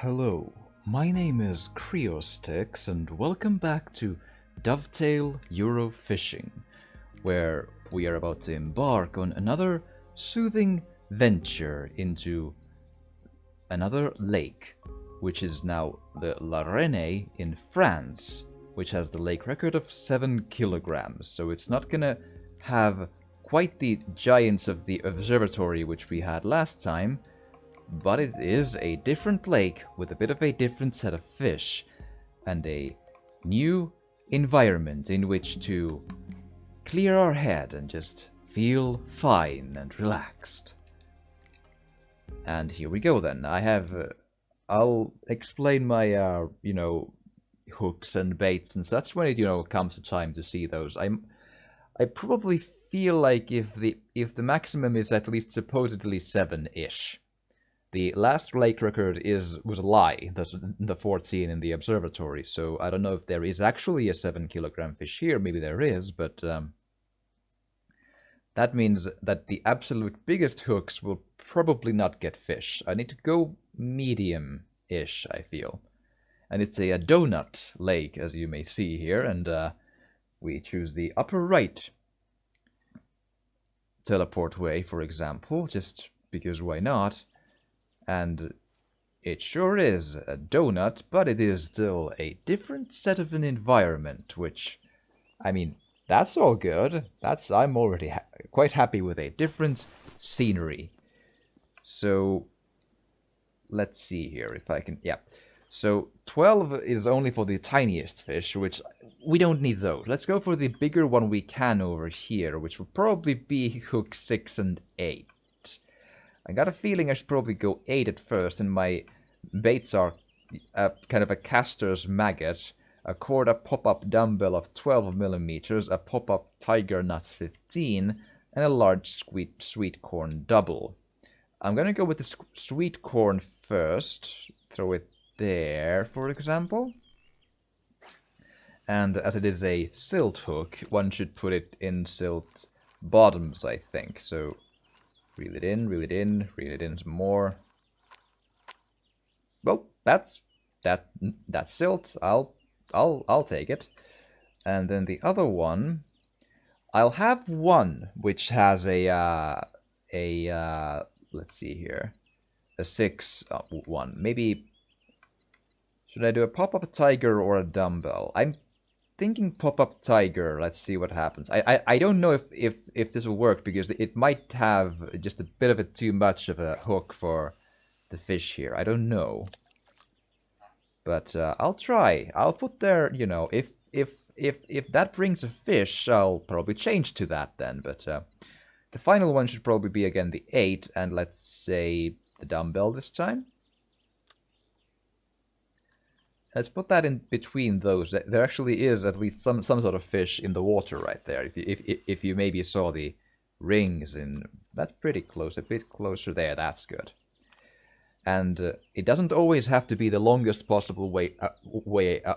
Hello, my name is Creostix and welcome back to Dovetail Euro Fishing, where we are about to embark on another soothing venture into another lake, which is now the La Renne in France, which has the lake record of 7 kilograms, so it's not gonna have quite the giants of the observatory which we had last time, but it is a different lake with a bit of a different set of fish and a new environment in which to clear our head and just feel fine and relaxed. And here we go then. I'll explain my, hooks and baits and such when it, comes to time to see those. I probably feel like if the maximum is at least supposedly 7-ish. The last lake record was a lie, the 14 in the observatory, so I don't know if there is actually a 7-kilogram fish here, maybe there is, but that means that the absolute biggest hooks will probably not get fish. I need to go medium-ish, I feel. And it's a Doughnut lake, as you may see here, and we choose the upper right teleport way, for example, just because why not? And it sure is a donut, but it is still a different set of an environment, which, I mean, that's all good. I'm already quite happy with a different scenery. So, let's see here if I can, yeah. So, 12 is only for the tiniest fish, which we don't need those. Let's go for the bigger one we can over here, which will probably be hook 6 and 8. I got a feeling I should probably go 8 at first, and my baits are kind of a caster's maggot, a Corda pop-up dumbbell of 12 millimeters, a pop-up tiger nuts 15, and a large sweet corn double. I'm gonna go with the sweet corn first, throw it there, for example. And as it is a silt hook, one should put it in silt bottoms, I think, so reel it in, reel it in, reel it in some more. Well, that's silt. I'll take it. And then the other one, I'll have one which has a let's see here, a 6 one. Maybe should I do a pop-up tiger or a dumbbell? I'm thinking pop-up tiger. Let's see what happens. I don't know if this will work because it might have just a bit of a too much of a hook for the fish here. I don't know, but I'll try. I'll put there. If that brings a fish, I'll probably change to that then. But the final one should probably be again the 8, and let's say the dumbbell this time. Let's put that in between those. There actually is at least some sort of fish in the water right there. If you maybe saw the rings in, that's pretty close. A bit closer there. That's good. And it doesn't always have to be the longest possible way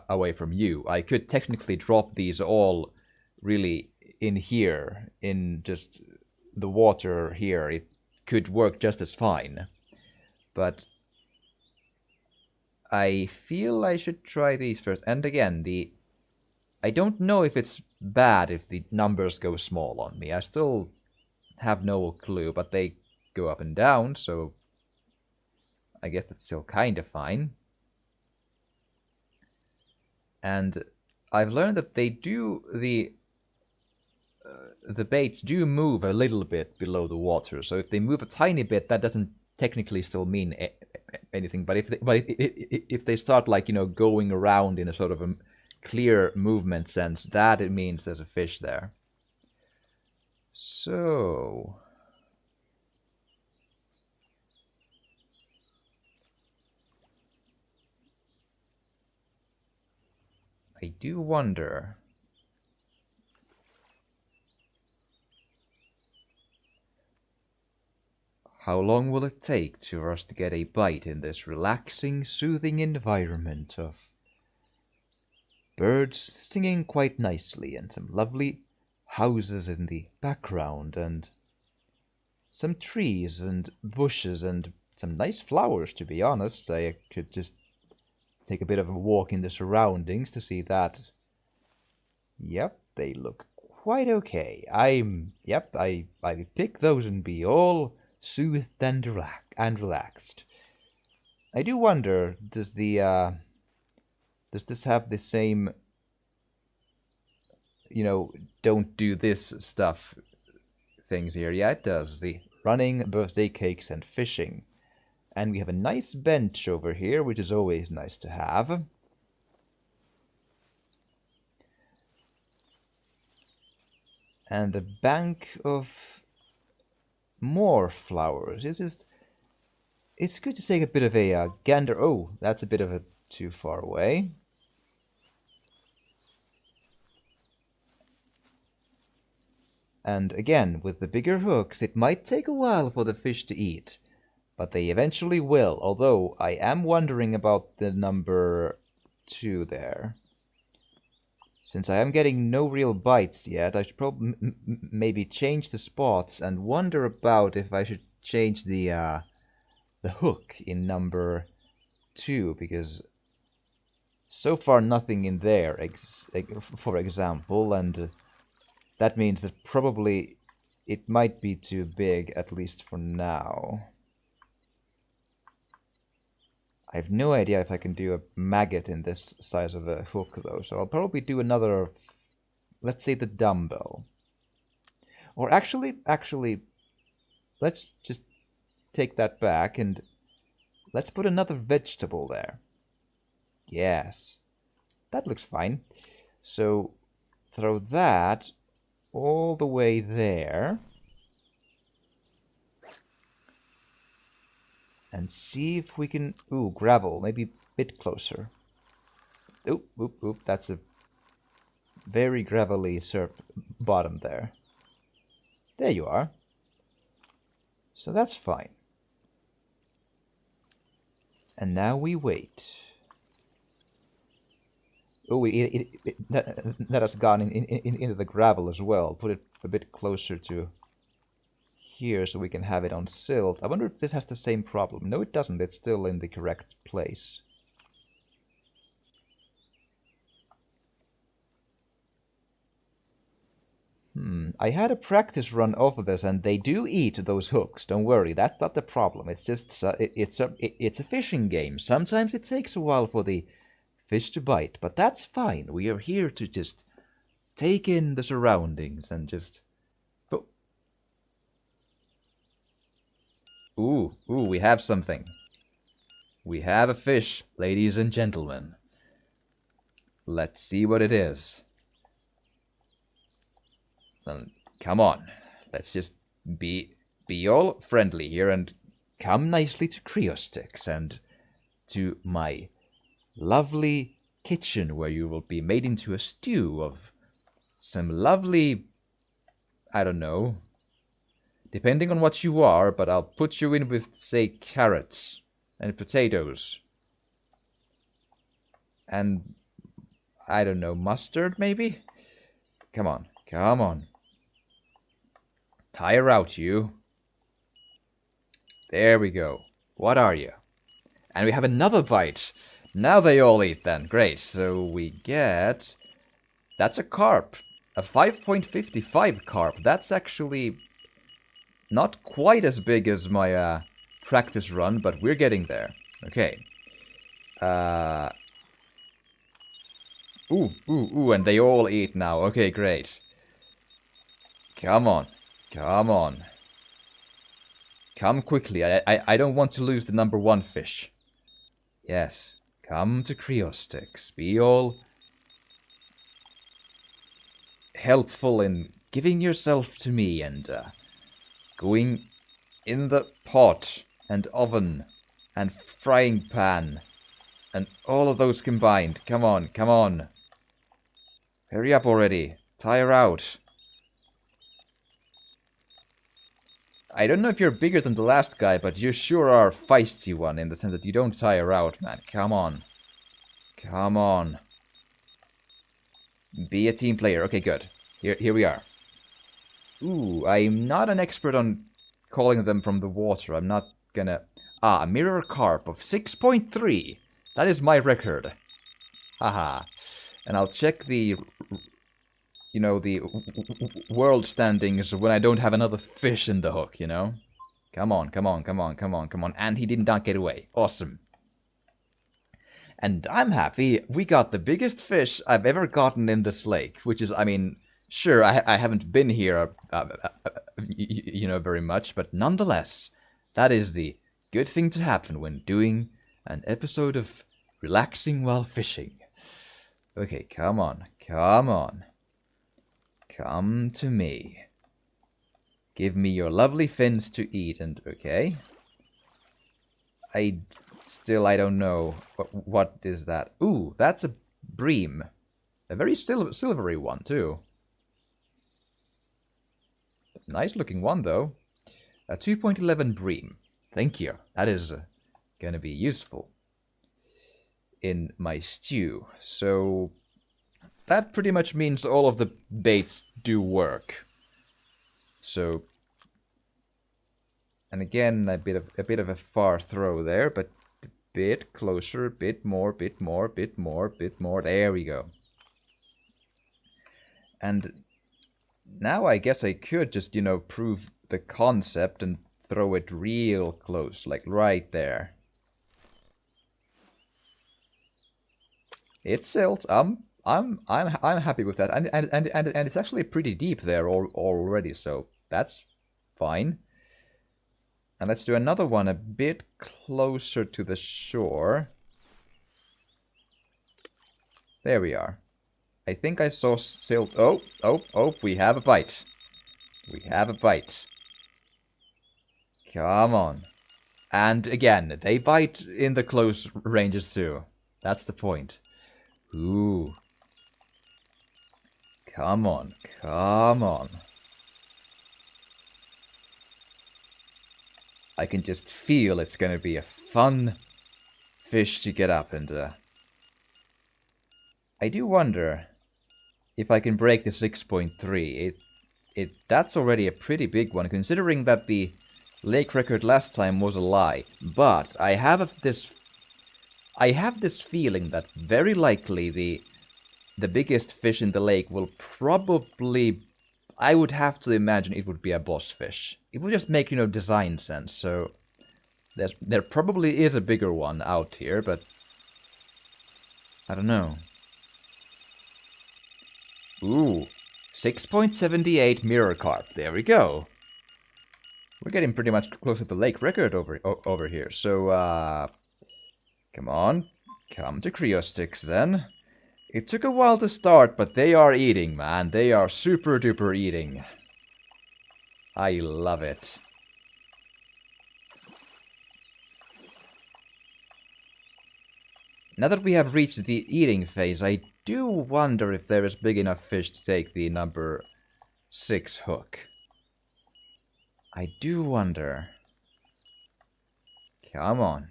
away from you. I could technically drop these all really in here, in just the water here. It could work just as fine, but I feel I should try these first. And again, I don't know if it's bad if the numbers go small on me. I still have no clue, but they go up and down, so I guess it's still kind of fine. And I've learned that the baits do move a little bit below the water. So if they move a tiny bit, that doesn't technically still mean anything, but if they start going around in a sort of a clear movement sense, that it means there's a fish there. So I do wonder how long will it take for us to get a bite in this relaxing, soothing environment of birds singing quite nicely and some lovely houses in the background and some trees and bushes and some nice flowers, to be honest. I could just take a bit of a walk in the surroundings to see that. Yep, they look quite okay. Yep, I pick those and be all soothed and relaxed. I do wonder, does this have the same, don't do this stuff things here? Yeah, it does. The running, birthday cakes, and fishing. And we have a nice bench over here, which is always nice to have. And a bank of more flowers. It's good to take a bit of a gander. Oh, that's a bit of a too far away. And again, with the bigger hooks, it might take a while for the fish to eat, but they eventually will, although I am wondering about the number 2 there. Since I am getting no real bites yet, I should probably maybe change the spots and wonder about if I should change the hook in number 2, because so far nothing in there, for example, and that means that probably it might be too big, at least for now. I have no idea if I can do a maggot in this size of a hook, though, so I'll probably do another, let's say the dumbbell. Or actually, let's just take that back and let's put another vegetable there. Yes, that looks fine. So throw that all the way there. And see if we can... Ooh, gravel, maybe a bit closer. Oop, that's a very gravelly bottom there. There you are. So that's fine. And now we wait. Oh, that has gone into the gravel as well. Put it a bit closer to here so we can have it on silt. I wonder if this has the same problem. No, it doesn't. It's still in the correct place. I had a practice run off of this, and they do eat those hooks. Don't worry, that's not the problem. It's just it's a fishing game. Sometimes it takes a while for the fish to bite, but that's fine. We are here to just take in the surroundings and just... Ooh, we have something. We have a fish, ladies and gentlemen. Let's see what it is. Come on, let's just be all friendly here and come nicely to Creosticks and to my lovely kitchen, where you will be made into a stew of some lovely, I don't know, depending on what you are, but I'll put you in with, say, carrots and potatoes. And, I don't know, mustard, maybe? Come on, come on. Tire out, you. There we go. What are you? And we have another bite. Now they all eat then. Great. So we get... That's a carp. A 5.55 carp. That's actually... not quite as big as my practice run, but we're getting there. Okay. Ooh, and they all eat now. Okay, great. Come on. Come on. Come quickly. I don't want to lose the number 1 fish. Yes. Come to Creosticks. Be all helpful in giving yourself to me and going in the pot and oven and frying pan and all of those combined. Come on, come on. Hurry up already. Tire out. I don't know if you're bigger than the last guy, but you sure are a feisty one in the sense that you don't tire out, man. Come on. Come on. Be a team player. Okay, good. Here we are. Ooh, I'm not an expert on calling them from the water. I'm not gonna... Ah, a mirror carp of 6.3. That is my record. Haha. And I'll check the, you know, the world standings when I don't have another fish in the hook, you know? Come on, come on, come on, come on, come on. And he did not get away. Awesome. And I'm happy we got the biggest fish I've ever gotten in this lake, which is, I mean, sure, I haven't been here, you know, very much, but nonetheless, that is the good thing to happen when doing an episode of Relaxing While Fishing. Okay, come on, come on. Come to me. Give me your lovely fins to eat, and okay. I don't know. What is that? Ooh, that's a bream. A very silvery one, too. Nice looking one, though. A 2.11 bream. Thank you. That is gonna be useful in my stew. So that pretty much means all of the baits do work. So, and again, a bit of a far throw there, but a bit closer, a bit more, bit more, bit more, bit more. There we go. And now I guess I could just, you know, prove the concept and throw it real close, like right there. It's silt. I'm happy with that, and it's actually pretty deep there already, so that's fine. And let's do another one a bit closer to the shore. There we are. I think I saw silt. Oh, we have a bite. We have a bite. Come on. And again, they bite in the close ranges too. That's the point. Ooh. Come on, come on. I can just feel it's gonna be a fun fish to get up, and I do wonder if I can break the 6.3. That's already a pretty big one, considering that the lake record last time was a lie. But I have this feeling that very likely the biggest fish in the lake will probably, I would have to imagine it would be a boss fish. It would just make, you know, design sense. So there probably is a bigger one out here, but I don't know. Ooh, 6.78 mirror carp. There we go. We're getting pretty much close to the lake record over here. So come on, come to Creo sticks then. It took a while to start, but they are eating, man. They are super duper eating. I love it. Now that we have reached the eating phase, I do wonder if there is big enough fish to take the number 6 hook. I do wonder. Come on.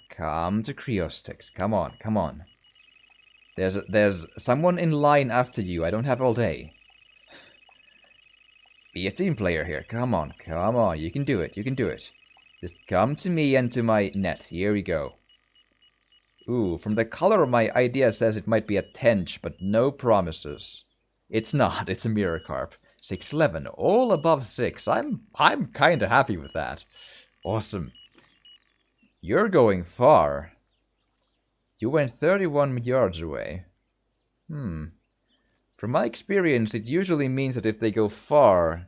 Come to Creo sticks. Come on, come on. There's someone in line after you. I don't have all day. Be a team player here. Come on, come on. You can do it. You can do it. Just come to me and to my net. Here we go. Ooh, from the color my idea says it might be a tench, but no promises. It's not. It's a mirror carp. 611, all above 6. I'm kind of happy with that. Awesome. You're going far. You went 31 yards away. From my experience, it usually means that if they go far,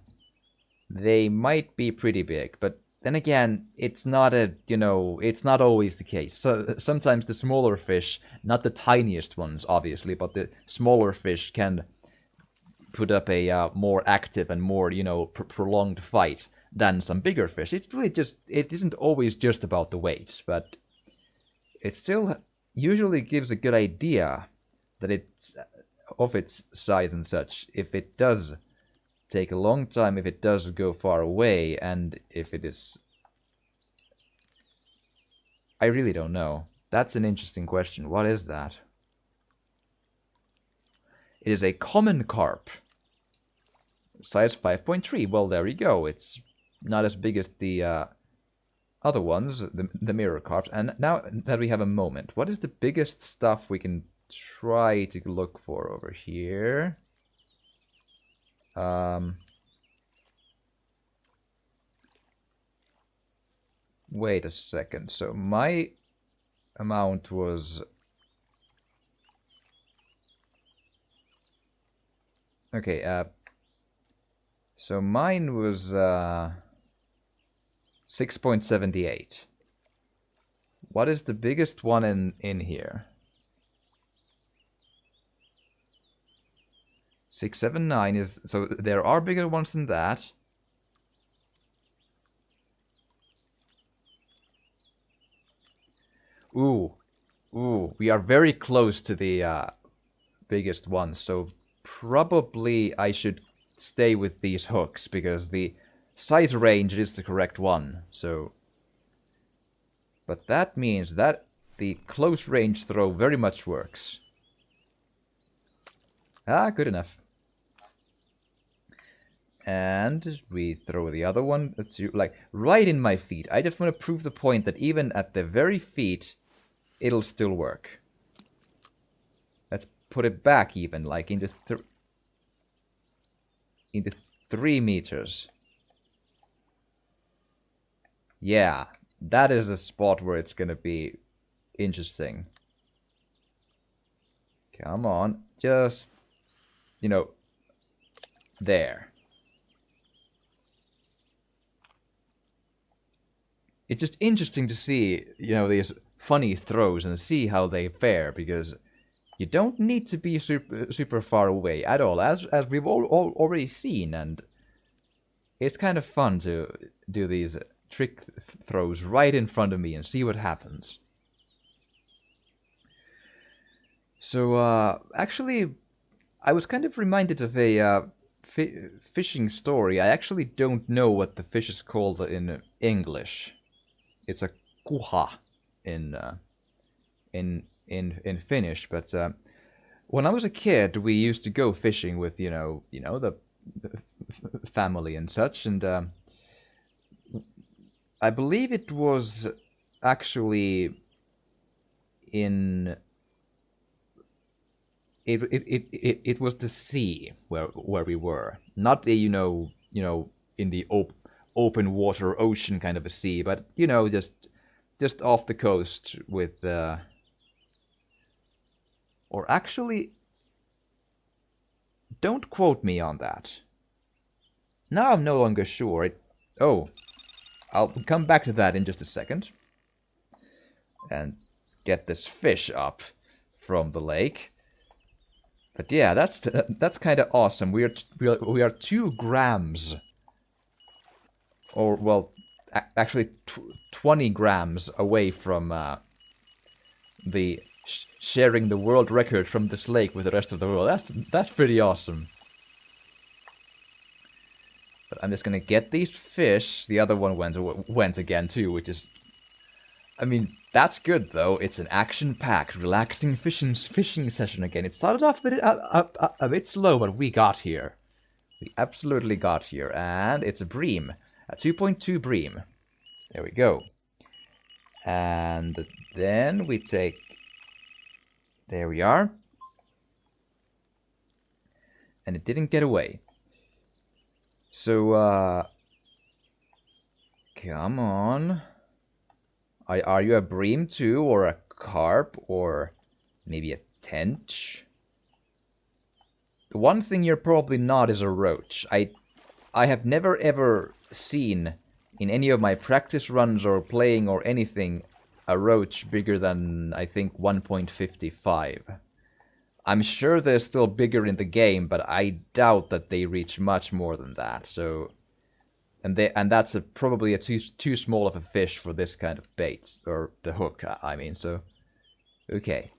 they might be pretty big. But then again, it's not it's not always the case. So sometimes the smaller fish, not the tiniest ones, obviously, but the smaller fish can put up a more active and more, prolonged fight than some bigger fish. It isn't always just about the weight, but it still usually gives a good idea that it's of its size and such. If it does take a long time, if it does go far away, and if it is... I really don't know. That's an interesting question. What is that? It is a common carp. Size 5.3. Well, there you go. It's not as big as the other ones, the mirror carps. And now that we have a moment, what is the biggest stuff we can try to look for over here? Wait a second. So my amount was... Okay, so mine was 6.78. What is the biggest one in here? 679 is... So there are bigger ones than that. Ooh, we are very close to the biggest one, so probably I should stay with these hooks, because the size range is the correct one, so... But that means that the close range throw very much works. Ah, good enough. And we throw the other one, like, right in my feet. I just want to prove the point that even at the very feet, it'll still work. Let's put it back even, like into 3 meters. Yeah, that is a spot where it's gonna be interesting. Come on, just, you know, there. It's just interesting to see, you know, these funny throws and see how they fare, because you don't need to be super far away at all, as we've all already seen, and it's kind of fun to do these trick throws right in front of me and see what happens. So, actually, I was kind of reminded of a fishing story. I actually don't know what the fish is called in English. It's a kuha in Finnish, but when I was a kid, we used to go fishing with the family and such, and I believe it was actually in it was the sea where we were, not the in the open water ocean kind of a sea, but just off the coast with or actually, don't quote me on that. Now I'm no longer sure. Oh, I'll come back to that in just a second and get this fish up from the lake. But yeah, that's kind of awesome. We are 2 grams, or well, actually 20 grams away from the sharing the world record from this lake with the rest of the world. That's pretty awesome. But I'm just gonna get these fish. The other one went again too, which is, I mean, that's good though. It's an action-packed, relaxing fishing session again. It started off a bit slow, but we got here. We absolutely got here, and it's a bream, a 2.2 bream. There we go. And then we take. There we are. And it didn't get away. So, come on. Are you a bream too, or a carp, or maybe a tench? The one thing you're probably not is a roach. I have never ever seen in any of my practice runs or playing or anything a roach bigger than, I think, 1.55. I'm sure they're still bigger in the game, but I doubt that they reach much more than that. So, and that's probably too small of a fish for this kind of bait, or the hook, I mean. So, okay,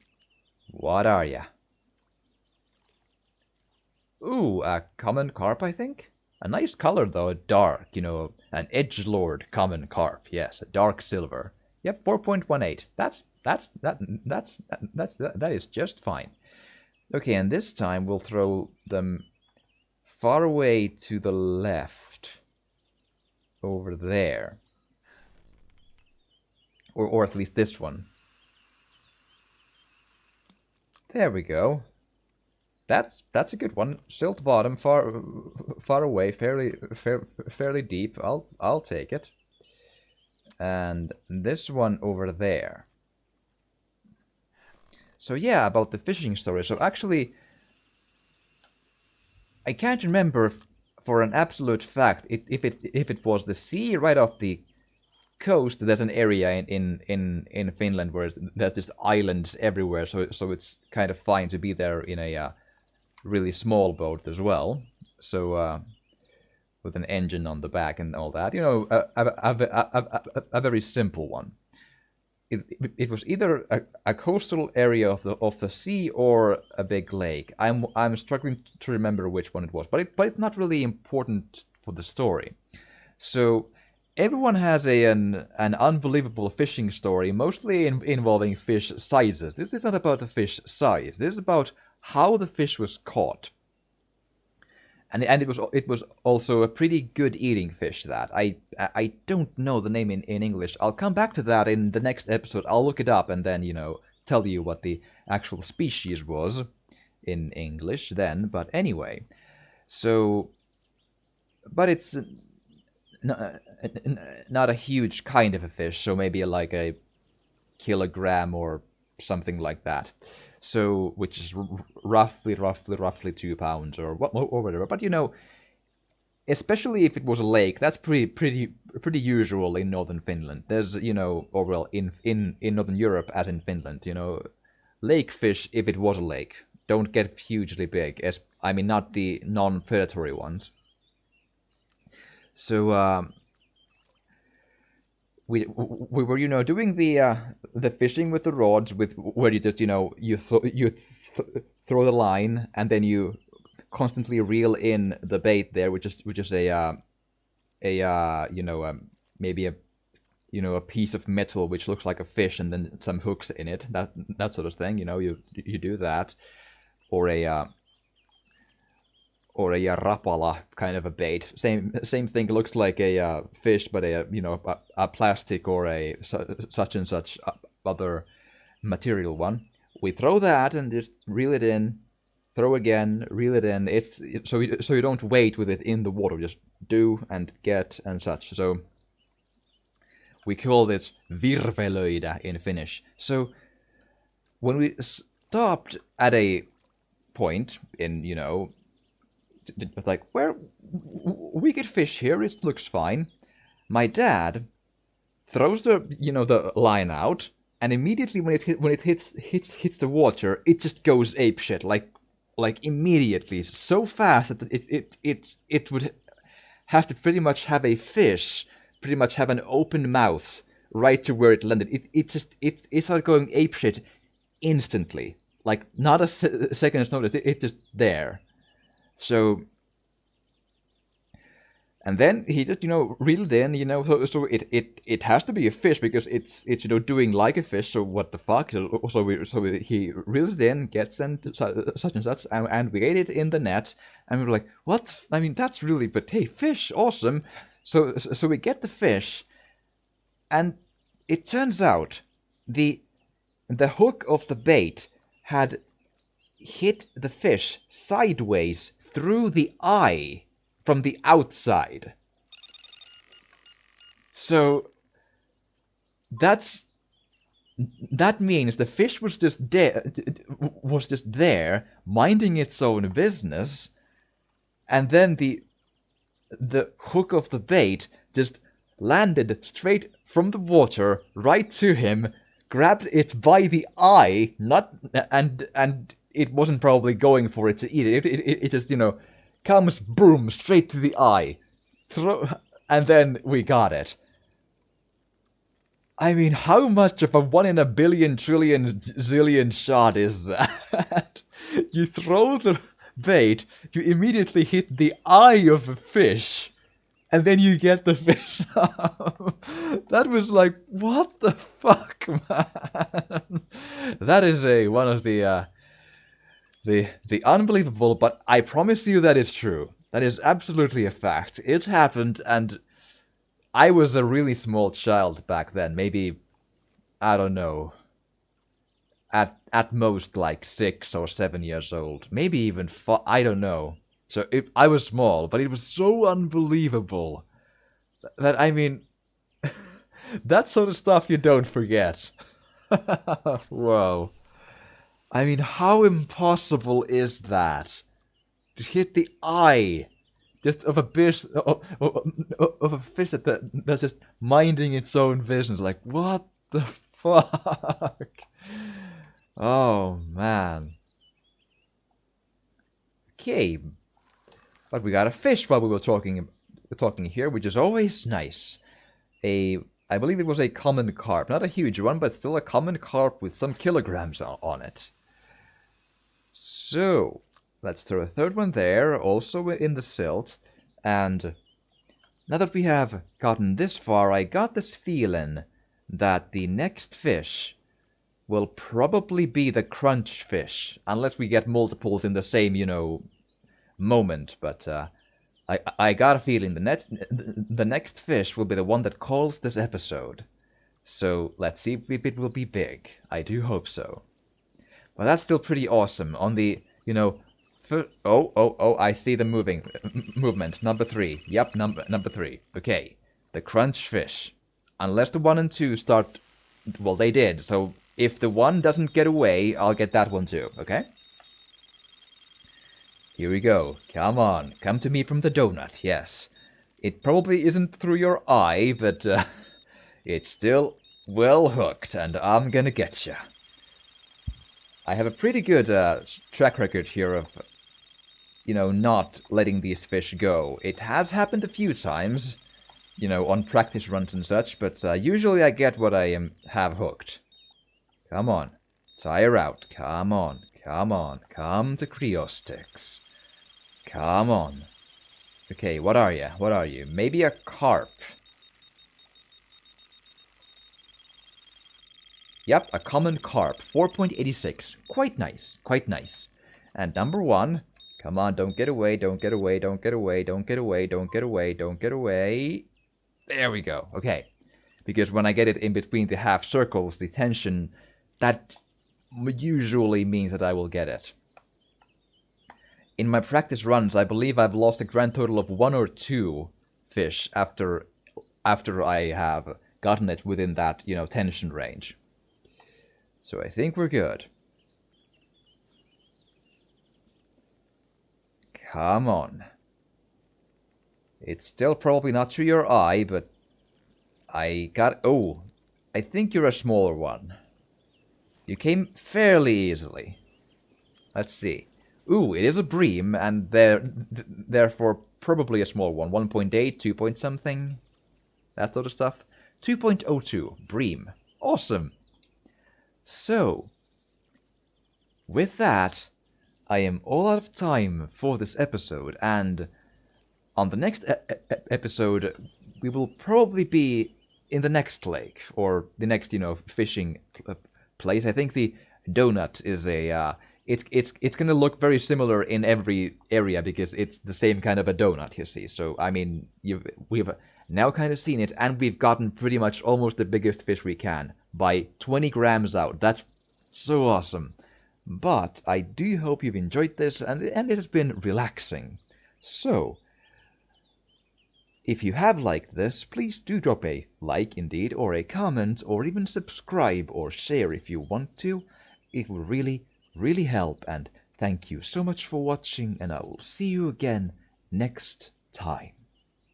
what are ya? Ooh, a common carp, I think. A nice color though, a dark, an edgelord common carp. Yes, a dark silver. Yep, 4.18. That is just fine. Okay, and this time we'll throw them far away to the left. Over there. or at least this one. There we go. That's a good one. Silt bottom, far away, fairly deep. I'll take it. And this one over there. So yeah, about the fishing story. So actually, I can't remember for an absolute fact if it was the sea right off the coast. There's an area in Finland where there's just islands everywhere, so it's kind of fine to be there in a really small boat as well. So with an engine on the back and all that, you know, a very simple one. It was either a coastal area of the sea or a big lake. I'm struggling to remember which one it was, but it's not really important for the story. So everyone has an unbelievable fishing story, mostly involving fish sizes. This is not about the fish size. This is about how the fish was caught. And it was also a pretty good eating fish that I don't know the name in English. I'll come back to that in the next episode. I'll look it up and then, you know, tell you what the actual species was in English then. But anyway, so but it's not a huge kind of a fish, so maybe like a kilogram or something like that. So, which is roughly 2 pounds or whatever. But you know, especially if it was a lake, that's pretty usual in northern Finland. There's, you know, or well, in northern Europe as in Finland, you know, lake fish, if it was a lake, don't get hugely big. I mean, not the non-predatory ones. So we were, you know, doing the fishing with the rods, with where you just, you know, throw the line and then you constantly reel in the bait there, which is a you know, maybe a, you know, a piece of metal which looks like a fish and then some hooks in it, that sort of thing. You know, you do that, or a rapala kind of a bait. Same thing. Looks like a fish, but a, you know, a plastic or a such and such other material one. We throw that and just reel it in. Throw again, reel it in. So you don't wait with it in the water. Just do and get and such. So we call this virvelöidä in Finnish. So when we stopped at a point in, you know, like, where we could fish here, it looks fine. My dad throws the, you know, the line out, and immediately when it hits the water, it just goes apeshit, like immediately, so fast that it would have to pretty much have a fish pretty much have an open mouth right to where it landed. It started going apeshit instantly, like not a second's notice. It just there. So, and then he just, you know, reeled in, you know, so it has to be a fish because it's you know, doing like a fish. So what the fuck? So he reels it in, gets and such and such, and we ate it in the net, and we were like, what? I mean, that's really, but hey, fish, awesome. So we get the fish, and it turns out the hook of the bait had hit the fish sideways through the eye from the outside. So that means the fish was just there minding its own business, and then the hook of the bait just landed straight from the water right to him, grabbed it by the eye, and it wasn't probably going for it to eat it. It just, you know, comes boom straight to the eye, and then we got it. I mean, how much of a 1 in a billion trillion zillion shot is that? You throw the bait, you immediately hit the eye of a fish, and then you get the fish up. That was like, what the fuck, man? That is one of the unbelievable, but I promise you that is true. That is absolutely a fact. It happened, and I was a really small child back then, maybe I don't know, at most like 6 or 7 years old, maybe even 5, I don't know. So I was small, but it was so unbelievable that, I mean, that sort of stuff you don't forget. Whoa. I mean, how impossible is that? To hit the eye just of a fish, of a fish that's just minding its own business. Like, what the fuck? Oh, man. Okay, but we got a fish while we were talking here, which is always nice. I believe it was a common carp, not a huge one, but still a common carp with some kilograms on it. So, let's throw a third one there, also in the silt. And now that we have gotten this far, I got this feeling that the next fish will probably be the crunch fish, unless we get multiples in the same, moment. But I got a feeling the next fish will be the one that calls this episode. So let's see if it will be big. I do hope so. But that's still pretty awesome. On the, oh, I see the movement. Number 3. Yep, number 3. Okay, the crunch fish. Unless the 1 and 2 start, well, they did. So if the 1 doesn't get away, I'll get that one too. Okay. Here we go. Come on, come to me from the donut. Yes, it probably isn't through your eye, but it's still well hooked, and I'm gonna get you. I have a pretty good track record here of, not letting these fish go. It has happened a few times, on practice runs and such, but usually I get what I have hooked. Come on, tire out. Come on, come on, come to Creo sticks. Come on. Okay, what are you? What are you? Maybe a carp. Yep, a common carp, 4.86. Quite nice, quite nice. And number 1, come on, don't get away, don't get away, don't get away, don't get away, don't get away, don't get away. There we go, okay. Because when I get it in between the half circles, the tension, that usually means that I will get it. In my practice runs, I believe I've lost a grand total of 1 or 2 fish after I have gotten it within that, tension range. So I think we're good. Come on. It's still probably not through your eye, but oh, I think you're a smaller one. You came fairly easily. Let's see. Ooh, it is a bream, and therefore probably a small one. 1.8, 2 point something. That sort of stuff. 2.02, bream. Awesome. So, with that, I am all out of time for this episode, and on the next episode, we will probably be in the next lake, or the next, fishing place. I think the Doughnut is a, it's gonna look very similar in every area, because it's the same kind of a donut, you see. So, I mean, we've now kind of seen it, and we've gotten pretty much almost the biggest fish we can by 20 grams out. That's so awesome. But I do hope you've enjoyed this, and it has been relaxing. So, if you have liked this, please do drop a like indeed, or a comment, or even subscribe or share if you want to. It will really, really help, and thank you so much for watching, and I will see you again next time.